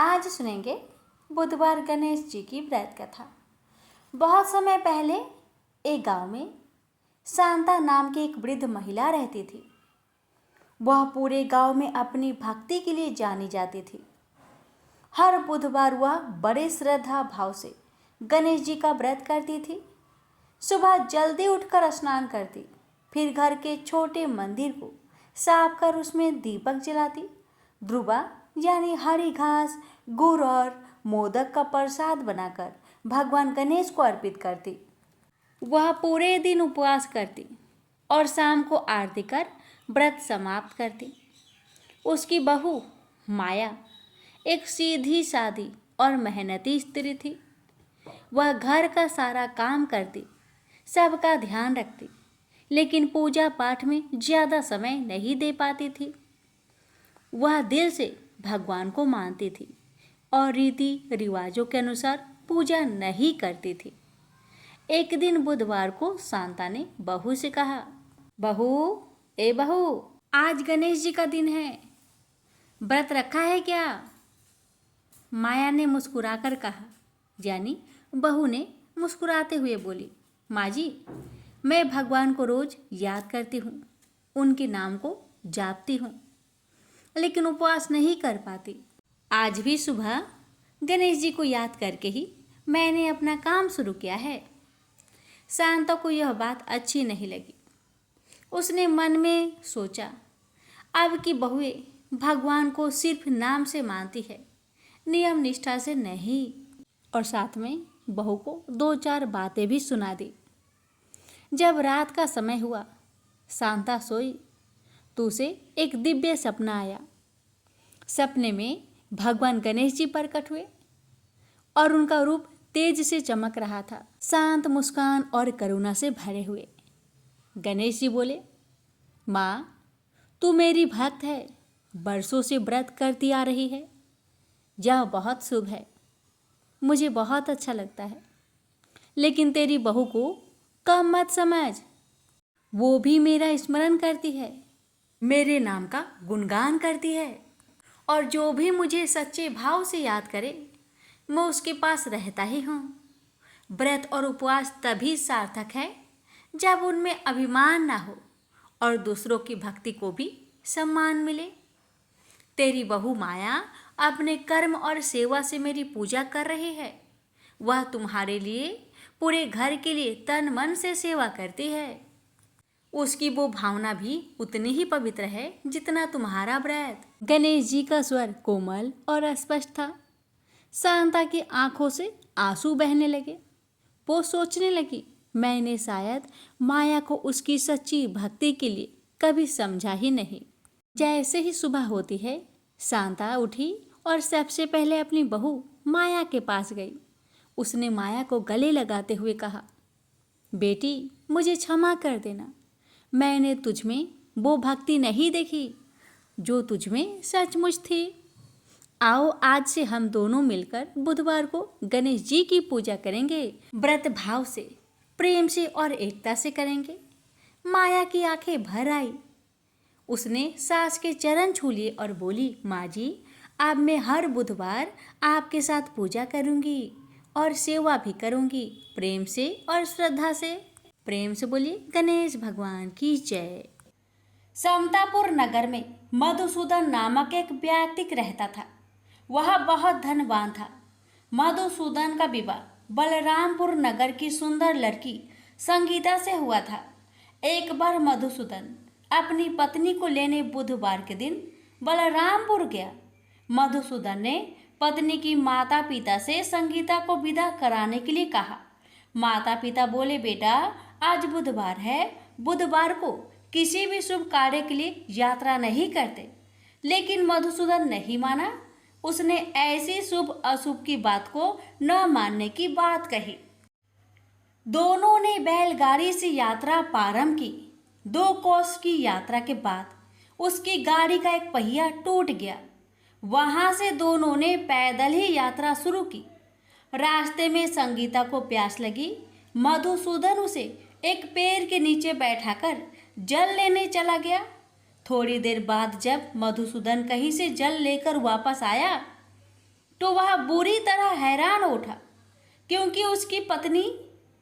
आज सुनेंगे बुधवार गणेश जी की व्रत कथा। बहुत समय पहले एक गांव में शांता नाम की एक वृद्ध महिला रहती थी। वह पूरे गांव में अपनी भक्ति के लिए जानी जाती थी। हर बुधवार वह बड़े श्रद्धा भाव से गणेश जी का व्रत करती थी। सुबह जल्दी उठकर स्नान करती, फिर घर के छोटे मंदिर को साफ कर उसमें दीपक जलाती। ध्रुवा यानी हरी घास, गुड़ और मोदक का प्रसाद बनाकर भगवान गणेश को अर्पित करती। वह पूरे दिन उपवास करती और शाम को आरती कर व्रत समाप्त करती। उसकी बहू माया एक सीधी सादी और मेहनती स्त्री थी। वह घर का सारा काम करती, सबका ध्यान रखती, लेकिन पूजा पाठ में ज़्यादा समय नहीं दे पाती थी। वह दिल से भगवान को मानती थी और रीति रिवाजों के अनुसार पूजा नहीं करती थी। एक दिन बुधवार को शांता ने बहू से कहा, बहू, ए बहू, आज गणेश जी का दिन है, व्रत रखा है क्या? माया ने मुस्कुराकर कहा, यानी बहू ने मुस्कुराते हुए बोली, माँ जी, मैं भगवान को रोज याद करती हूँ, उनके नाम को जापती हूँ, लेकिन उपवास नहीं कर पाती। आज भी सुबह गणेश जी को याद करके ही मैंने अपना काम शुरू किया है। शांता को यह बात अच्छी नहीं लगी। उसने मन में सोचा, अब की बहुएं भगवान को सिर्फ नाम से मानती है, नियम निष्ठा से नहीं। और साथ में बहू को दो चार बातें भी सुना दी। जब रात का समय हुआ, शांता सोई तो उसे एक दिव्य सपना आया। सपने में भगवान गणेश जी प्रकट हुए और उनका रूप तेज से चमक रहा था, शांत मुस्कान और करुणा से भरे हुए। गणेश जी बोले, माँ, तू मेरी भक्त है, बरसों से व्रत करती आ रही है, यह बहुत शुभ है, मुझे बहुत अच्छा लगता है, लेकिन तेरी बहू को कम मत समझ। वो भी मेरा स्मरण करती है, मेरे नाम का गुणगान करती है, और जो भी मुझे सच्चे भाव से याद करे, मैं उसके पास रहता ही हूँ। व्रत और उपवास तभी सार्थक है जब उनमें अभिमान ना हो और दूसरों की भक्ति को भी सम्मान मिले। तेरी बहू माया अपने कर्म और सेवा से मेरी पूजा कर रही है। वह तुम्हारे लिए, पूरे घर के लिए तन मन से सेवा करती है। उसकी वो भावना भी उतनी ही पवित्र है जितना तुम्हारा व्रत। गणेश जी का स्वर कोमल और स्पष्ट था। शांता की आंखों से आंसू बहने लगे। वो सोचने लगी, मैंने शायद माया को उसकी सच्ची भक्ति के लिए कभी समझा ही नहीं। जैसे ही सुबह होती है, शांता उठी और सबसे पहले अपनी बहू माया के पास गई। उसने माया को गले लगाते हुए कहा, बेटी, मुझे क्षमा कर देना, मैंने तुझमें वो भक्ति नहीं देखी जो तुझमें सचमुच थी। आओ, आज से हम दोनों मिलकर बुधवार को गणेश जी की पूजा करेंगे, व्रत भाव से, प्रेम से और एकता से करेंगे। माया की आंखें भर आई। उसने सास के चरण छू लिए और बोली, माँ जी, अब मैं हर बुधवार आपके साथ पूजा करूँगी और सेवा भी करूँगी, प्रेम से और श्रद्धा से। प्रेम से बोलिए, गणेश भगवान की जय। समतापुर नगर में मधुसूदन नामक एक व्यक्ति रहता था। वह बहुत धनवान था। मधुसूदन का विवाह बलरामपुर नगर की सुंदर लड़की संगीता से हुआ था। एक बार मधुसूदन अपनी पत्नी को लेने बुधवार के दिन बलरामपुर गया। मधुसूदन ने पत्नी की माता पिता से संगीता को विदा कराने के लिए कहा। माता पिता बोले, बेटा, आज बुधवार है, बुधवार को किसी भी शुभ कार्य के लिए यात्रा नहीं करते। लेकिन मधुसूदन नहीं माना। उसने ऐसी शुभ अशुभ की बात को न मानने की बात कही। दोनों ने बैलगाड़ी से यात्रा प्रारंभ की। 2 कोस की यात्रा के बाद उसकी गाड़ी का एक पहिया टूट गया। वहां से दोनों ने पैदल ही यात्रा शुरू की। रास्ते में संगीता को प्यास लगी। मधुसूदन उसे एक पेड़ के नीचे बैठाकर जल लेने चला गया। थोड़ी देर बाद जब मधुसूदन कहीं से जल लेकर वापस आया तो वह बुरी तरह हैरान हो उठा, क्योंकि उसकी पत्नी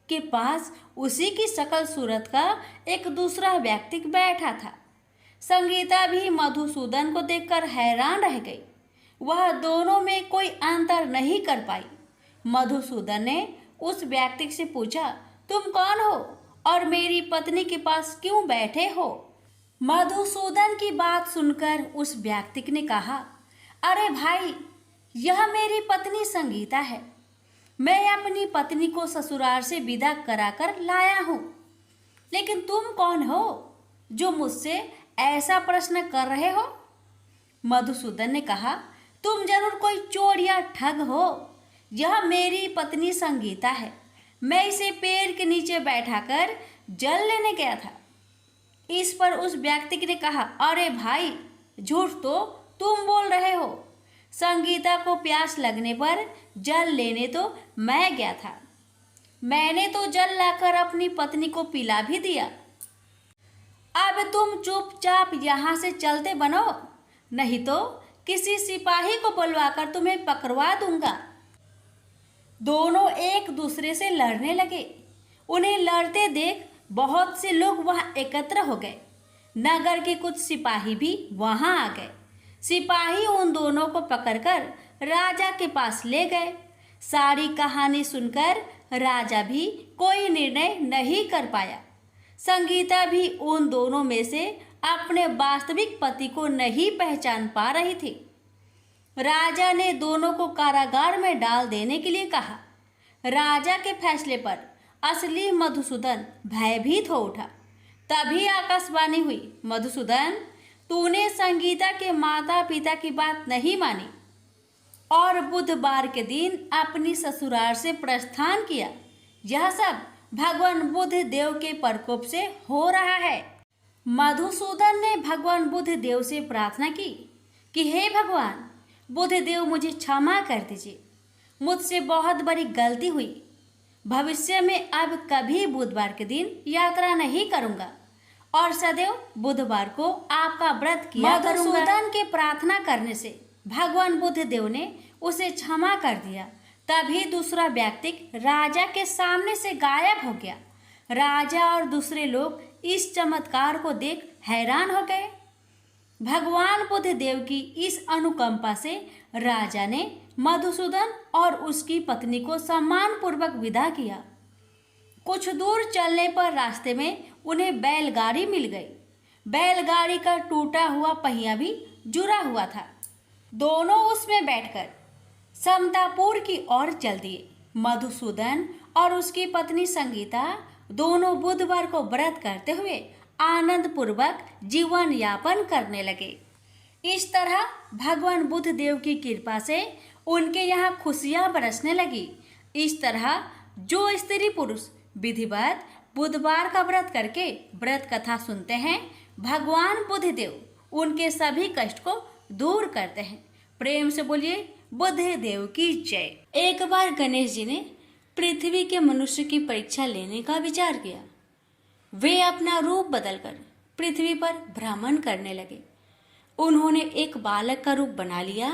के पास उसी की शकल सूरत का एक दूसरा व्यक्ति बैठा था। संगीता भी मधुसूदन को देखकर हैरान रह गई। वह दोनों में कोई अंतर नहीं कर पाई। मधुसूदन ने उस व्यक्ति से पूछा, तुम कौन हो और मेरी पत्नी के पास क्यों बैठे हो? मधुसूदन की बात सुनकर उस व्यक्ति ने कहा, अरे भाई, यह मेरी पत्नी संगीता है। मैं अपनी पत्नी को ससुराल से विदा कराकर लाया हूँ। लेकिन तुम कौन हो जो मुझसे ऐसा प्रश्न कर रहे हो? मधुसूदन ने कहा, तुम जरूर कोई चोर या ठग हो। यह मेरी पत्नी संगीता है। मैं इसे पेड़ के नीचे बैठाकर जल लेने गया था। इस पर उस व्यक्ति ने कहा, अरे भाई, झूठ तो तुम बोल रहे हो। संगीता को प्यास लगने पर जल लेने तो मैं गया था। मैंने तो जल लाकर अपनी पत्नी को पिला भी दिया। अब तुम चुपचाप यहाँ से चलते बनो, नहीं तो किसी सिपाही को बुलवाकर तुम्हें पकड़वा दूंगा। दोनों एक दूसरे से लड़ने लगे। उन्हें लड़ते देख बहुत से लोग वहां एकत्र हो गए। नगर के कुछ सिपाही भी वहां आ गए। सिपाही उन दोनों को पकड़कर राजा के पास ले गए। सारी कहानी सुनकर राजा भी कोई निर्णय नहीं कर पाया। संगीता भी उन दोनों में से अपने वास्तविक पति को नहीं पहचान पा रही थी। राजा ने दोनों को कारागार में डाल देने के लिए कहा। राजा के फैसले पर असली मधुसूदन भयभीत हो उठा। तभी आकाशवाणी हुई, मधुसूदन, तूने संगीता के माता पिता की बात नहीं मानी और बुधवार के दिन अपनी ससुराल से प्रस्थान किया। यह सब भगवान बुद्ध देव के प्रकोप से हो रहा है। मधुसूदन ने भगवान बुद्ध देव से प्रार्थना की कि हे भगवान बुद्ध देव, मुझे क्षमा कर दीजिए। मुझसे बहुत बड़ी गलती हुई। भविष्य में अब कभी बुधवार के दिन यात्रा नहीं करूंगा और सदैव बुधवार को आपका व्रत किया करूंगा। मधुसूदन के प्रार्थना करने से भगवान बुद्ध देव ने उसे क्षमा कर दिया। तभी दूसरा व्यक्ति राजा के सामने से गायब हो गया। राजा और दूसरे लोग इस चमत्कार को देख हैरान हो गए। भगवान बुद्ध देव की इस अनुकंपा से राजा ने मधुसूदन और उसकी पत्नी को सम्मानपूर्वक विदा किया। कुछ दूर चलने पर रास्ते में उन्हें बैलगाड़ी मिल गई। बैलगाड़ी का टूटा हुआ पहिया भी जुड़ा हुआ था। दोनों उसमें बैठकर समतापुर की ओर चल दिए। मधुसूदन और उसकी पत्नी संगीता दोनों बुधवार को व्रत करते हुए आनंद पूर्वक जीवन यापन करने लगे। इस तरह भगवान बुद्ध देव की कृपा से उनके यहाँ खुशियाँ बरसने लगी। इस तरह जो स्त्री पुरुष विधिवत बुधवार का व्रत करके व्रत कथा सुनते हैं, भगवान बुद्ध देव उनके सभी कष्ट को दूर करते हैं। प्रेम से बोलिए बुद्ध देव की जय। एक बार गणेश जी ने पृथ्वी के मनुष्य की परीक्षा लेने का विचार किया। वे अपना रूप बदलकर पृथ्वी पर भ्रमण करने लगे। उन्होंने एक बालक का रूप बना लिया।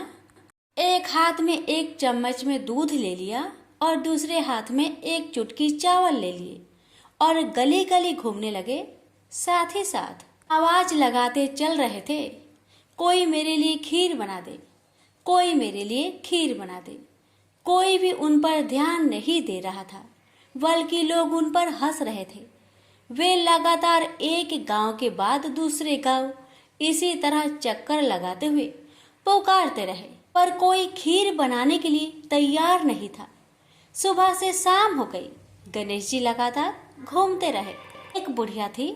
एक हाथ में एक चम्मच में दूध ले लिया और दूसरे हाथ में एक चुटकी चावल ले लिए और गली गली घूमने लगे। साथ ही साथ आवाज लगाते चल रहे थे, कोई मेरे लिए खीर बना दे, कोई मेरे लिए खीर बना दे। कोई भी उन पर ध्यान नहीं दे रहा था, बल्कि लोग उन पर हंस रहे थे। वे लगातार एक गांव के बाद दूसरे गांव इसी तरह चक्कर लगाते हुए पुकारते रहे, पर कोई खीर बनाने के लिए तैयार नहीं था। सुबह से शाम हो गई। गणेश जी लगातार घूमते रहे। एक बुढ़िया थी,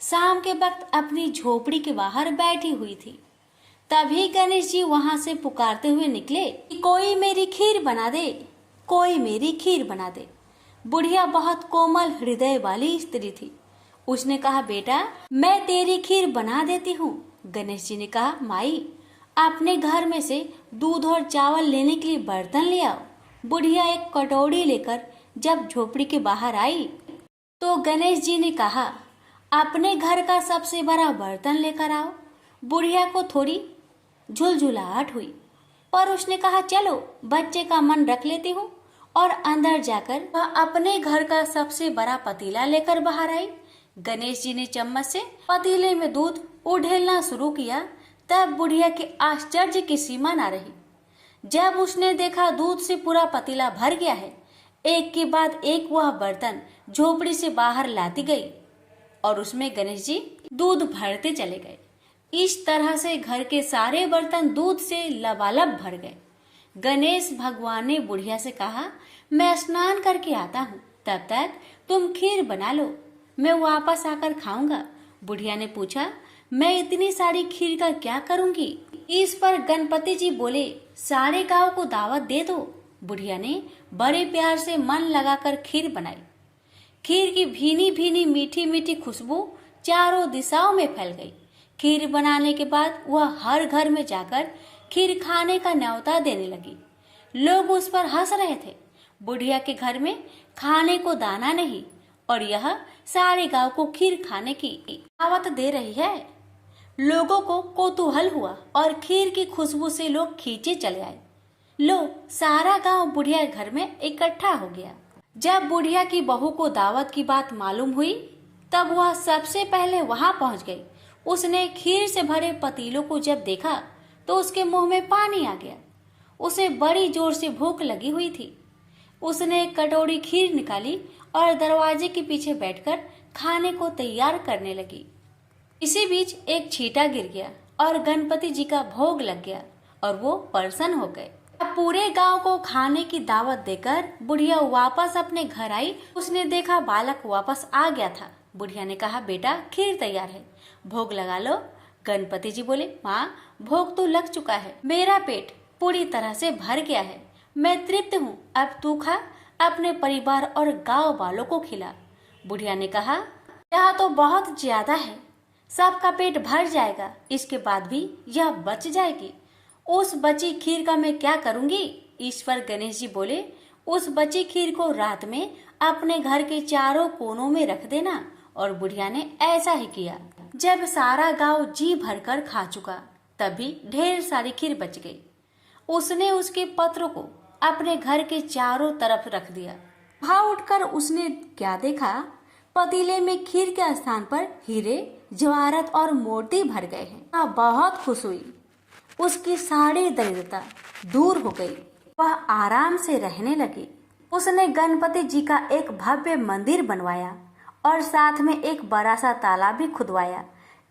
शाम के वक्त अपनी झोपड़ी के बाहर बैठी हुई थी। तभी गणेश जी वहां से पुकारते हुए निकले कि कोई मेरी खीर बना दे, कोई मेरी खीर बना दे। बुढ़िया बहुत कोमल हृदय वाली स्त्री थी। उसने कहा, बेटा मैं तेरी खीर बना देती हूँ। गणेश जी ने कहा, माई अपने घर में से दूध और चावल लेने के लिए बर्तन ले आओ। बुढ़िया एक कटोरी लेकर जब झोपड़ी के बाहर आई तो गणेश जी ने कहा, अपने घर का सबसे बड़ा बर्तन लेकर आओ। बुढ़िया को थोड़ी झुलझुलाहट हुई। पर उसने कहा चलो बच्चे का मन रख लेती हूँ, और अंदर जाकर वह अपने घर का सबसे बड़ा पतीला लेकर बाहर आई। गणेश जी ने चम्मच से पतीले में दूध उड़ेलना शुरू किया। तब बुढ़िया के आश्चर्य की सीमा न रही। जब उसने देखा दूध से पूरा पतीला भर गया है, एक के बाद एक वह बर्तन झोपड़ी से बाहर लाती गई और उसमें गणेश जी दूध भरते चले गए। इस तरह से घर के सारे बर्तन दूध से लबालब भर गए। गणेश भगवान ने बुढ़िया से कहा, मैं स्नान करके आता हूँ, तब तक तुम खीर बना लो, मैं वापस आकर खाऊंगा। बुढ़िया ने पूछा, मैं इतनी सारी खीर का क्या करूंगी? इस पर गणपति जी बोले, सारे गांव को दावत दे दो। बुढ़िया ने बड़े प्यार से मन लगाकर खीर बनाई। खीर की भीनी भीनी मीठी मीठी खुशबू चारों दिशाओं में फैल गई। खीर बनाने के बाद वह हर घर में जाकर खीर खाने का न्योता देने लगी। लोग उस पर हंस रहे थे। बुढ़िया के घर में खाने को दाना नहीं और यह सारे गांव को खीर खाने की दावत दे रही है। लोगों को कौतूहल हुआ और खीर की खुशबू से लोग खींचे चले आए। लो, सारा गांव बुढ़िया घर में इकट्ठा हो गया। जब बुढ़िया की बहू को दावत की बात मालूम हुई, तब वह सबसे पहले वहां पहुंच गई। उसने खीर से भरे पतीलों को जब देखा तो उसके मुंह में पानी आ गया। उसे बड़ी जोर से भूख लगी हुई थी। उसने एक कटोरी खीर निकाली और दरवाजे के पीछे बैठकर खाने को तैयार करने लगी। इसी बीच एक छींटा गिर गया और गणपति जी का भोग लग गया और वो प्रसन्न हो गए। अब पूरे गांव को खाने की दावत देकर बुढ़िया वापस अपने घर आई। उसने देखा बालक वापस आ गया था। बुढ़िया ने कहा, बेटा खीर तैयार है, भोग लगा लो। गणपति जी बोले, माँ भोग तो लग चुका है, मेरा पेट पूरी तरह से भर गया है, मैं तृप्त हूँ, अब तू खा, अपने परिवार और गांव वालों को खिला। बुढ़िया ने कहा, यह तो बहुत ज्यादा है, सबका पेट भर जाएगा, इसके बाद भी यह बच जाएगी। उस बची खीर का मैं क्या करूंगी? इस पर गणेश जी बोले, उस बची खीर को रात में अपने घर के चारों कोनों में रख देना। और बुढ़िया ने ऐसा ही किया। जब सारा गांव जी भरकर खा चुका, तभी ढेर सारी खीर बच गई। उसने उसके पत्रों को अपने घर के चारों तरफ रख दिया। वहां उठकर उसने क्या देखा? पतीले में खीर के स्थान पर हीरे, जवाहरात और मोती भर गए हैं। वह बहुत खुश हुई। उसकी सारी दरिद्रता दूर हो गई। वह आराम से रहने लगी। उसने गणपति जी का एक भव्य मंदिर बनवाया और साथ में एक बड़ा सा तालाब भी खुदवाया।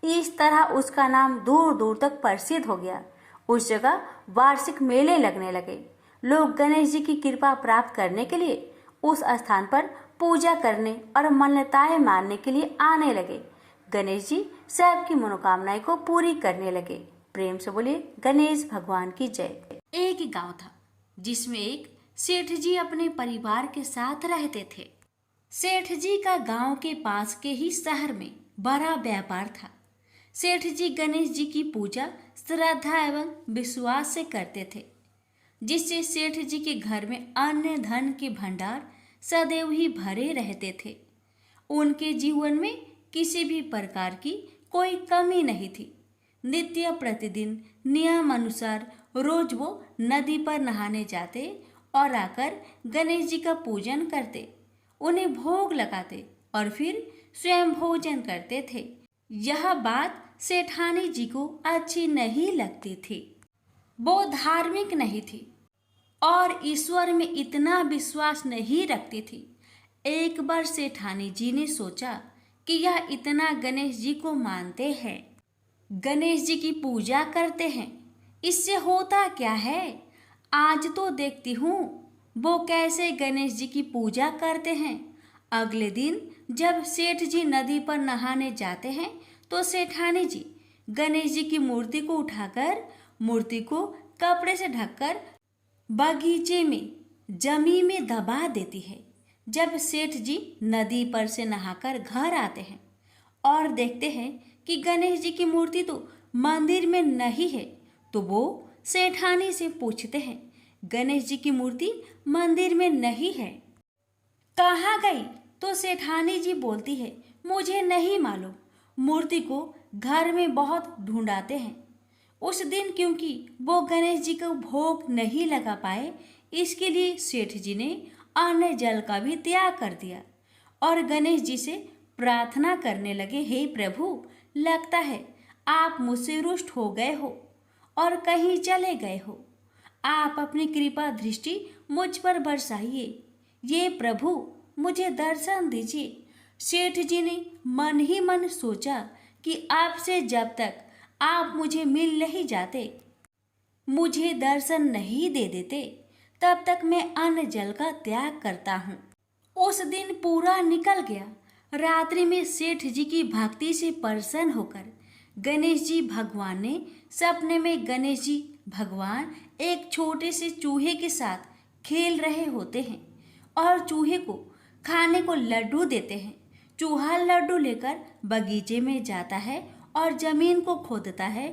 इस तरह उसका नाम दूर दूर तक प्रसिद्ध हो गया। उस जगह वार्षिक मेले लगने लगे। लोग गणेश जी की कृपा प्राप्त करने के लिए उस स्थान पर पूजा करने और मान्यताएं मानने के लिए आने लगे। गणेश जी सबकी मनोकामनाएं को पूरी करने लगे। प्रेम से बोलिए गणेश भगवान की जय। एक गांव था जिसमें एक सेठ जी अपने परिवार के साथ रहते थे। सेठ जी का गांव के पास के ही शहर में बड़ा व्यापार था। सेठ जी गणेश जी की पूजा श्रद्धा एवं विश्वास से करते थे, जिससे सेठ जी के घर में अन्न धन के भंडार सदैव ही भरे रहते थे। उनके जीवन में किसी भी प्रकार की कोई कमी नहीं थी। नित्य प्रतिदिन नियम अनुसार रोज वो नदी पर नहाने जाते और आकर गणेश जी का पूजन करते, उन्हें भोग लगाते और फिर स्वयं भोजन करते थे। यह बात सेठानी जी को अच्छी नहीं लगती थी। वो धार्मिक नहीं थी और ईश्वर में इतना विश्वास नहीं रखती थी। एक बार सेठानी जी ने सोचा कि यह इतना गणेश जी को मानते हैं, गणेश जी की पूजा करते हैं, इससे होता क्या है? आज तो देखती हूँ वो कैसे गणेश जी की पूजा करते हैं। अगले दिन जब सेठ जी नदी पर नहाने जाते हैं तो सेठानी जी गणेश जी की मूर्ति को उठाकर मूर्ति को कपड़े से ढककर बगीचे में जमीन में दबा देती है। जब सेठ जी नदी पर से नहाकर घर आते हैं और देखते हैं कि गणेश जी की मूर्ति तो मंदिर में नहीं है, तो वो सेठानी से पूछते हैं, गणेश जी की मूर्ति मंदिर में नहीं है, कहाँ गई? तो सेठानी जी बोलती है, मुझे नहीं मालूम, मूर्ति को घर में बहुत ढूंढाते हैं, उस दिन क्योंकि वो गणेश जी को भोग नहीं लगा पाए, इसके लिए सेठ जी ने अन्न जल का भी त्याग कर दिया और गणेश जी से प्रार्थना करने लगे, हे प्रभु, लगता है आप मुझसे रुष्ट हो गए हो और कहीं चले गए हो। आप अपनी कृपा दृष्टि मुझ पर बरसाइए। ये प्रभु, मुझे दर्शन दीजिए। सेठ जी ने मन ही मन सोचा कि आपसे जब तक आप मुझे मिल नहीं जाते, मुझे दर्शन नहीं दे देते, तब तक मैं अन्न जल का त्याग करता हूँ। उस दिन पूरा निकल गया। रात्रि में सेठ जी की भक्ति से प्रसन्न होकर गणेश जी भगवान ने सपने में गणेश जी भगवान एक छोटे से चूहे के साथ खेल रहे होते हैं और चूहे को खाने को लड्डू देते हैं। चूहा लड्डू लेकर बगीचे में जाता है और जमीन को खोदता है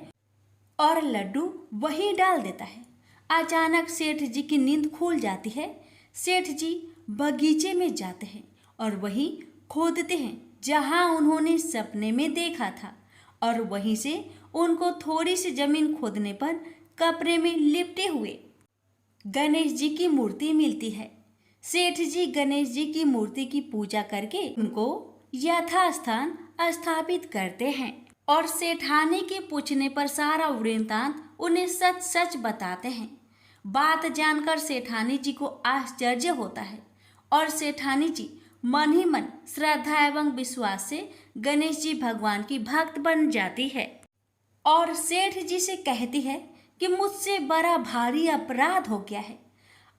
और लड्डू वहीं डाल देता है। अचानक सेठ जी की नींद खुल जाती है। सेठ जी बगीचे में जाते हैं और वहीं खोदते हैं जहां उन्होंने सपने में देखा था, और वहीं से उनको थोड़ी सी जमीन खोदने पर कपड़े में लिपटे हुए गणेश जी की मूर्ति मिलती है। सेठ जी गणेश जी की मूर्ति की पूजा करके उनको यथास्थान स्थापित करते हैं और सेठानी के पूछने पर सारा वृत्तांत उन्हें सच सच बताते हैं। बात जानकर सेठानी जी को आश्चर्य होता है और सेठानी जी मन ही मन श्रद्धा एवं विश्वास से गणेश जी भगवान की भक्त बन जाती है और सेठ जी से कहती है कि मुझसे बड़ा भारी अपराध हो गया है।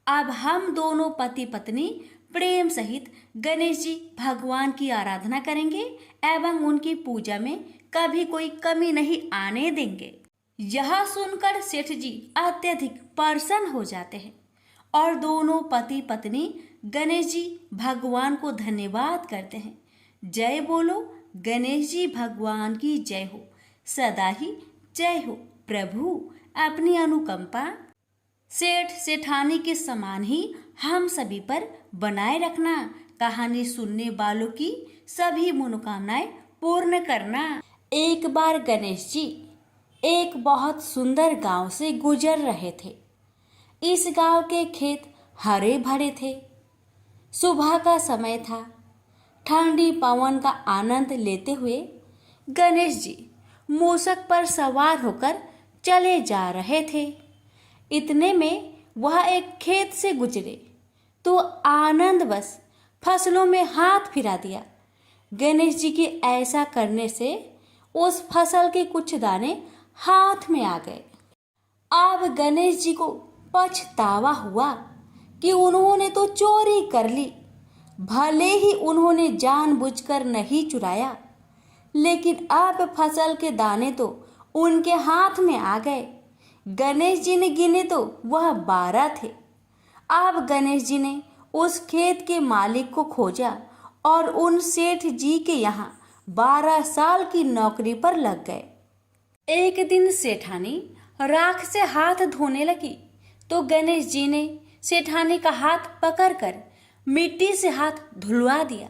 अब हम दोनों पति पत्नी प्रेम सहित गणेश जी भगवान की आराधना करेंगे एवं उनकी पूजा में कभी कोई कमी नहीं आने देंगे। यह सुनकर सेठ जी अत्यधिक प्रसन्न हो जाते हैं और दोनों पति पत्नी गणेश जी भगवान को धन्यवाद करते हैं। जय बोलो, गणेश जी भगवान की जय हो, सदा ही जय हो। प्रभु, अपनी अनुकंपा सेठ सेठानी के समान ही हम सभी पर बनाए रखना। कहानी सुनने वालों की सभी मनोकामनाएं पूर्ण करना। एक बार गणेश जी एक बहुत सुंदर गांव से गुजर रहे थे। इस गांव के खेत हरे भरे थे। सुबह का समय था। ठंडी पवन का आनंद लेते हुए गणेश जी मूषक पर सवार होकर चले जा रहे थे। इतने में वह एक खेत से गुजरे तो आनंदवश फसलों में हाथ फिरा दिया। गणेश जी के ऐसा करने से उस फसल के कुछ दाने हाथ में आ गए। अब गणेश जी को पछतावा हुआ कि उन्होंने तो चोरी कर ली। भले ही उन्होंने जानबूझकर नहीं चुराया, लेकिन अब फसल के दाने तो उनके हाथ में आ गए। गणेश जी ने गिने तो वह 12 थे। अब गणेश जी ने उस खेत के मालिक को खोजा और उन सेठ जी के यहाँ 12 साल की नौकरी पर लग गए। एक दिन सेठानी राख से हाथ धोने लगी तो गणेश जी ने सेठानी का हाथ पकड़कर मिट्टी से हाथ धुलवा दिया।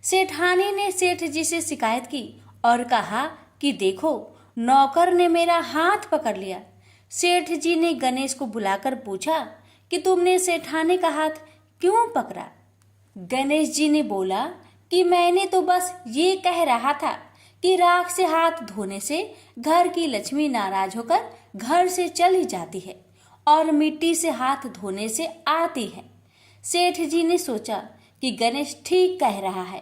सेठानी ने सेठ जी से शिकायत की और कहा कि देखो, नौकर ने मेरा हाथ पकड़ लिया। सेठ जी ने गणेश को बुलाकर पूछा कि तुमने सेठानी का हाथ क्यों पकड़ा? गणेश जी ने बोला कि मैंने तो बस ये कह रहा था कि राख से हाथ धोने से घर की लक्ष्मी नाराज होकर घर से चली जाती है और मिट्टी से हाथ धोने से आती है। सेठ जी ने सोचा कि गणेश ठीक कह रहा है।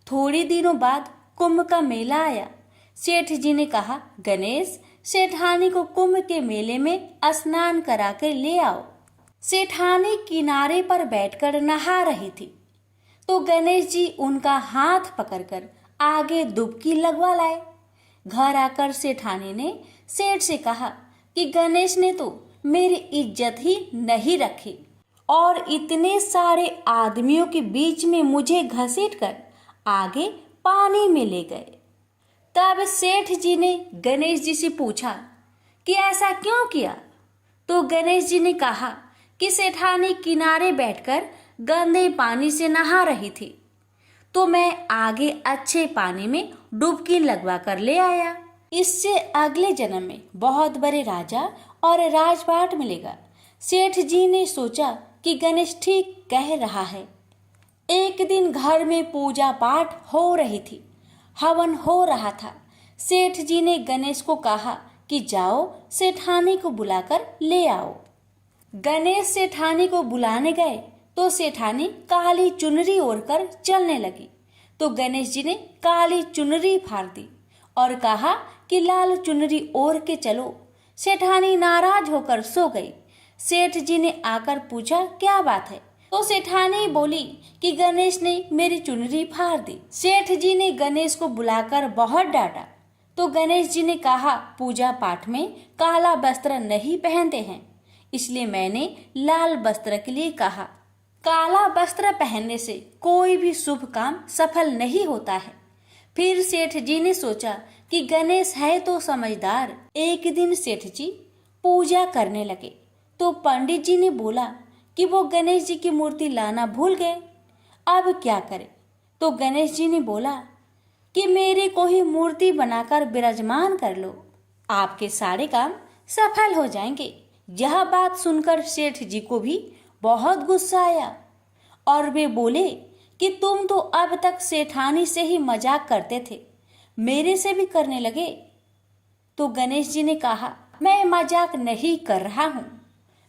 थोड़ी दिनों बाद कुंभ का मेला आया। सेठ जी ने कहा, गणेश, सेठानी को कुंभ के मेले में स्नान करा कर ले आओ। सेठानी किनारे पर बैठकर नहा रही थी तो गणेश जी उनका हाथ पकड़कर आगे डुबकी लगवा लाए। घर आकर सेठानी ने सेठ से कहा कि गणेश ने तो मेरी इज्जत ही नहीं रखी और इतने सारे आदमियों के बीच में मुझे घसीटकर आगे पानी में ले गए। तब सेठ जी ने गणेश जी से पूछा कि ऐसा क्यों किया? तो गणेश जी ने कहा कि सेठानी किनारे बैठकर गंदे पानी से नहा रही थी तो मैं आगे अच्छे पानी में डुबकी लगवा कर ले आया। इससे अगले जन्म में बहुत बड़े राजा और राजपाट मिलेगा। सेठ जी ने सोचा कि गणेश ठीक कह रहा है। एक दिन घर में पूजा पाठ हो रही थी, हवन हो रहा था। सेठ जी ने गणेश को कहा कि जाओ सेठानी को बुलाकर ले आओ। गणेश सेठानी को बुलाने गए तो सेठानी काली चुनरी ओढ़कर चलने लगी, तो गणेश जी ने काली चुनरी फाड़ दी और कहा कि लाल चुनरी ओढ़ के चलो। सेठानी नाराज होकर सो गई। सेठ जी ने आकर पूछा क्या बात है, तो सेठानी बोली कि गणेश ने मेरी चुनरी फाड़ दी। सेठ जी ने गणेश को बुलाकर बहुत डांटा, तो गणेश जी ने कहा पूजा पाठ में काला वस्त्र नहीं पहनते हैं, इसलिए मैंने लाल वस्त्र के लिए कहा। काला वस्त्र पहनने से कोई भी शुभ काम सफल नहीं होता है। फिर सेठ जी ने सोचा कि गणेश है तो समझदार। एक दिन सेठ जी पूजा करने लगे तो पंडित जी ने बोला कि वो गणेश जी की मूर्ति लाना भूल गए, अब क्या करें। तो गणेश जी ने बोला कि मेरे को ही मूर्ति बनाकर विराजमान कर लो, आपके सारे काम सफल हो जाएंगे। यह बात सुनकर सेठ जी को भी बहुत गुस्सा आया और वे बोले कि तुम तो अब तक सेठानी से ही मजाक करते थे, मेरे से भी करने लगे। तो गणेश जी ने कहा मैं मजाक नहीं कर रहा हूँ,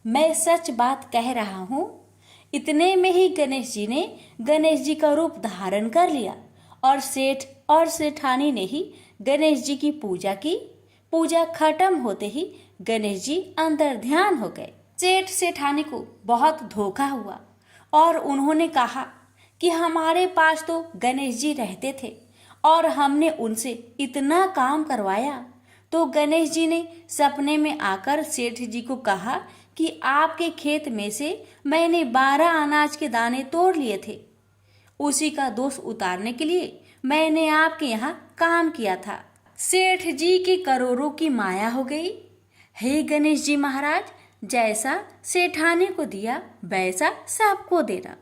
मैं सच बात कह रहा हूँ। इतने में ही गणेश जी ने गणेश जी का रूप धारण कर लिया और सेठ और सेठानी ने ही गणेश जी की पूजा की। पूजा खत्म होते ही गणेश जी अंतर ध्यान हो गए। सेठ सेठानी को बहुत धोखा हुआ और उन्होंने कहा कि हमारे पास तो गणेश जी रहते थे और हमने उनसे इतना काम करवाया। तो गणेश जी ने सपने में आकर सेठ जी को कहा कि आपके खेत में से मैंने 12 अनाज के दाने तोड़ लिए थे, उसी का दोष उतारने के लिए मैंने आपके यहाँ काम किया था। सेठ जी की करोड़ों की माया हो गई। हे गणेश जी महाराज, जैसा सेठानी को दिया वैसा सबको देना।